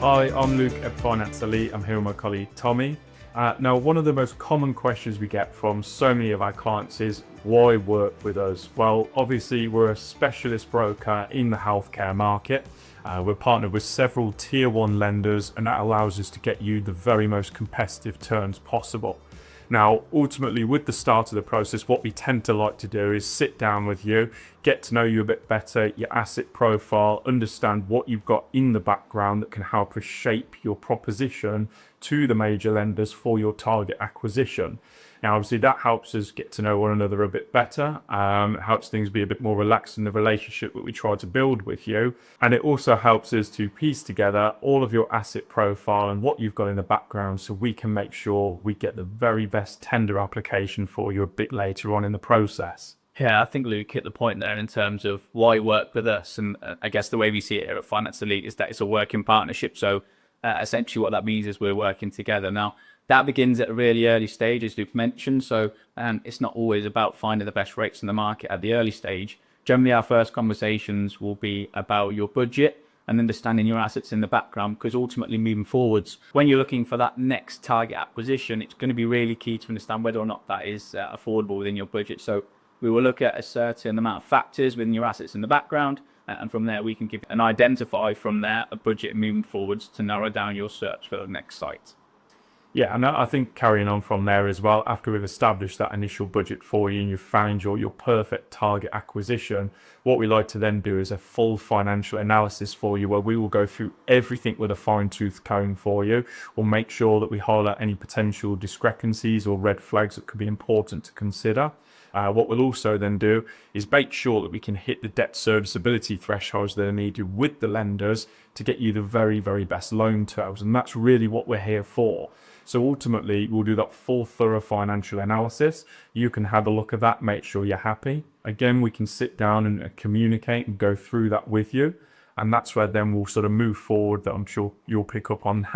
Hi, I'm Luke at Finance Elite. I'm here with my colleague Tommy. Now, one of the most common questions we get from so many of our clients is, why work with us? Well, obviously, we're a specialist broker in the healthcare market. We're partnered with several tier one lenders, and that allows us to get you the very most competitive terms possible. Now, ultimately, with the start of the process, what we tend to like to do is sit down with you, get to know you a bit better, your asset profile, understand what you've got in the background that can help us shape your proposition to the major lenders for your target acquisition. Now, obviously, that helps us get to know one another a bit better. It helps things be a bit more relaxed in the relationship that we try to build with you. And it also helps us to piece together all of your asset profile and what you've got in the background so we can make sure we get the very best tender application for you a bit later on in the process. Yeah, I think Luke hit the point there in terms of why work with us. And I guess the way we see it here at Finance Elite is that it's a working partnership. So essentially what that means is we're working together. Now, that begins at a really early stage, as Luke mentioned. So it's not always about finding the best rates in the market at the early stage. Generally, our first conversations will be about your budget and understanding your assets in the background, because ultimately moving forwards, when you're looking for that next target acquisition, it's going to be really key to understand whether or not that is affordable within your budget. So we will look at a certain amount of factors within your assets in the background, and from there we can give and identify from there a budget moving forwards to narrow down your search for the next site. Yeah, and I think carrying on from there as well, after we've established that initial budget for you and you've found your perfect target acquisition, what we like to then do is a full financial analysis for you, where we will go through everything with a fine-tooth comb for you. We'll make sure that we highlight any potential discrepancies or red flags that could be important to consider. What we'll also then do is make sure that we can hit the debt serviceability thresholds that are needed with the lenders to get you the very, very best loan terms. And that's really what we're here for. So ultimately, we'll do that full thorough financial analysis. You can have a look at that, make sure you're happy. Again, we can sit down and communicate and go through that with you. And that's where then we'll sort of move forward, that I'm sure you'll pick up on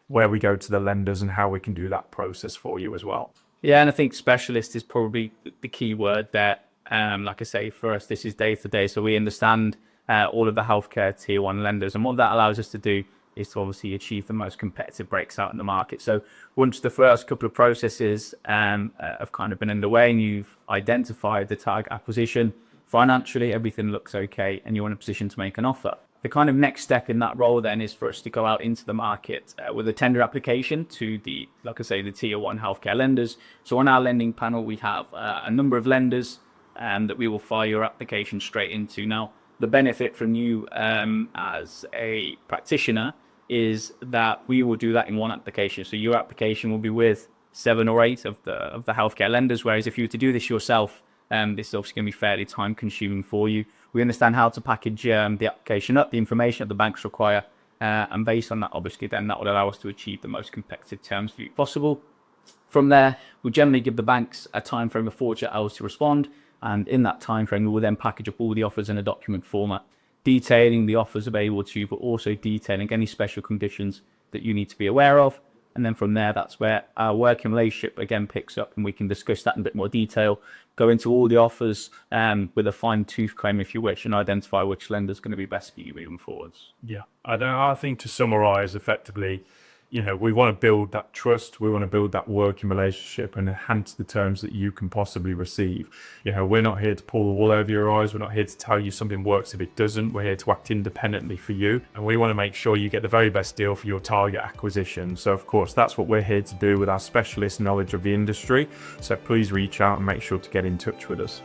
where we go to the lenders and how we can do that process for you as well. Yeah, and I think specialist is probably the key word there. Like I say, for us, this is day to day. So we understand all of the healthcare tier one lenders. And what that allows us to do is to obviously achieve the most competitive breaks out in the market. So once the first couple of processes have kind of been underway and you've identified the target acquisition, financially, everything looks okay and you're in a position to make an offer. The kind of next step in that role then is for us to go out into the market with a tender application to the tier one healthcare lenders. So on our lending panel, we have a number of lenders that we will fire your application straight into. Now, the benefit from you as a practitioner is that we will do that in one application. So your application will be with 7 or 8 of the healthcare lenders, whereas if you were to do this yourself, this is obviously going to be fairly time consuming for you. We understand how to package the application up, the information that the banks require, and based on that, obviously, then that would allow us to achieve the most competitive terms for you possible. From there, we'll generally give the banks a time frame of 48 hours to respond, and in that time frame, we will then package up all the offers in a document format, detailing the offers available to you, but also detailing any special conditions that you need to be aware of. And then from there, that's where our working relationship again picks up, and we can discuss that in a bit more detail, go into all the offers with a fine-tooth comb, if you wish, and identify which lender is going to be best for you moving forwards. Yeah, I think to summarize effectively, we want to build that trust, we want to build that working relationship and enhance the terms that you can possibly receive. We're not here to pull the wool over your eyes. We're not here to tell you something works if it doesn't. We're here to act independently for you. And we want to make sure you get the very best deal for your target acquisition. So of course, that's what we're here to do with our specialist knowledge of the industry. So please reach out and make sure to get in touch with us.